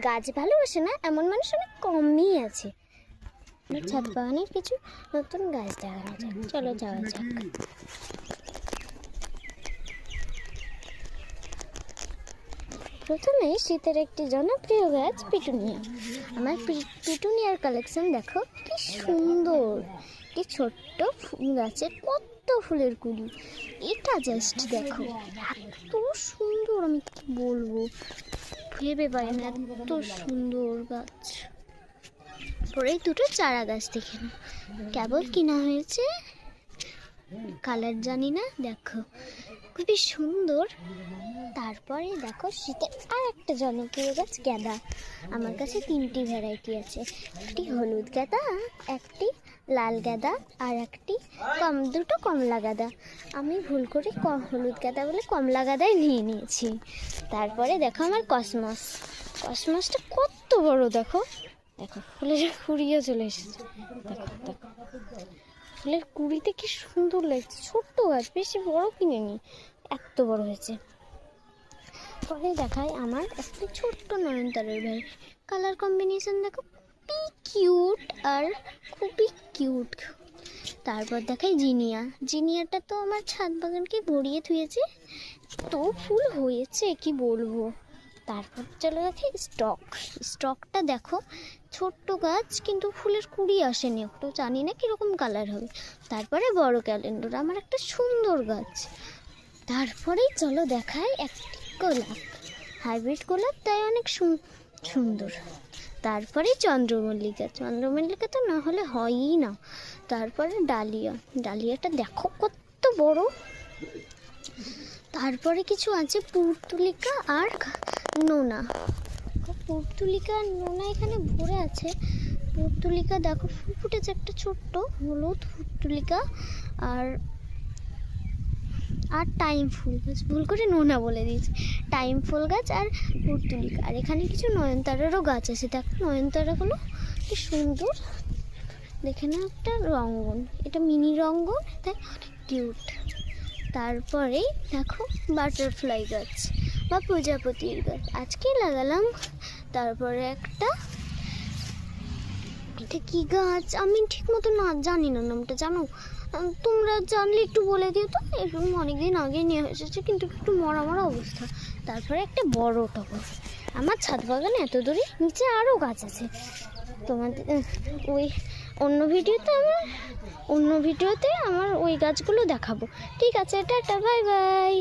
গাছ ভালোবাসে না এমন মানুষ অনেক কমই আছে। ছাদ বাগানের কিছু নতুন গাছ দেখানো যাক, চলো যাওয়া যাক। প্রথমে শীতের একটি জনপ্রিয় গাছ পিটুনিয়া। আমার পিটুনিয়ার কালেকশন দেখো কি সুন্দর, কি ছোট্ট গাছের কত ফুলের কুড়ি। এটা জাস্ট দেখো এত সুন্দর, আমি কি বলবো, ভেবে পাই না এত সুন্দর গাছ। পরে দুটো চারা গাছ দেখে না, কেবল কিনা হয়েছে, কালার জানি না, দেখো খুবই সুন্দর। তারপরে দেখো শীতের আর একটা জনপ্রিয় গাছ গ্যাদা। আমার কাছে 3টি ভ্যারাইটি আছে, একটি হলুদ গাঁদা, একটি লাল গাঁদা আর একটি দুটো কমলা গাঁদা। আমি ভুল করে হলুদ গাঁদা বলে কমলা গাঁদাই নিয়ে নিয়েছি। তারপরে দেখো আমার কসমসটা কত বড়, দেখো দেখো ফুলের কুড়িও চলে এসেছে, দেখো দেখো ফুলের কুড়িতে কি সুন্দর লাগছে। ছোট্ট গাছ, বেশি বড় কিনেনি, এত বড় হয়েছে। পরে দেখায় আমার একটা ছোট্ট নয়নতারার ভাই, কালার কম্বিনেশন দেখো খুবই কিউট আর খুবই কিউট। তারপর দেখায় জিনিয়াটা তো আমার ছাদ বাগানকে ভরিয়ে থুয়েছে, তো ফুল হয়েছে কি বলবো। তারপর চলে দেখে স্টকটা দেখো, ছোট্ট গাছ কিন্তু ফুলের কুড়ি আসেনি, একটু জানি না কীরকম কালার হবে। তারপরে বড় ক্যালেন্ডার, আমার একটা সুন্দর গাছ। তারপরেই চলো দেখায় একটি গোলাপ, হাইব্রিড গোলাপ, তাই অনেক সুন্দর। তারপরে চন্দ্রমল্লিকা তো না হলে হয়ই না। তারপরে ডালিয়াটা দেখো কত বড়। তারপরে কিছু আছে পুর্তুলিকা আর নোনা। পুর্তুলিকা আর নোনা এখানে ভরে আছে। পুর্তুলিকা দেখো ফুল ফুটেছে, একটা ছোট্ট হলুদ পুর্তুলিকা আর টাইম ফুল গাছ, ভুল করে নোনা বলে দিয়েছি, টাইম ফুল গাছ আর পুর্তুলিকা। আর এখানে কিছু নয়নতারারও গাছ আছে, দেখো নয়নতারাগুলো কি সুন্দর, দেখে না একটা রঙ্গন, এটা মিনি রঙ্গন, তাই অনেক কিউট। তারপরেই দেখো বাটারফ্লাই গাছ বা প্রজাপতির গাছ আজকে লাগালাম। তারপরে একটা, এটা কি গাছ আমি ঠিক মতো না জানি না নামটা, জানো তোমরা জানলে একটু বলে দিও তো। এরকম অনেকদিন আগে নিয়ে এসেছে কিন্তু একটু মরা অবস্থা। তারপরে একটা বড় টগর। আমার ছাদ বাগানে এত দূরে নিচে আরও গাছ আছে, তোমাদের ওই অন্য ভিডিওতে আমার ওই গাছগুলো দেখাবো। ঠিক আছে, টাটা, বাই বাই।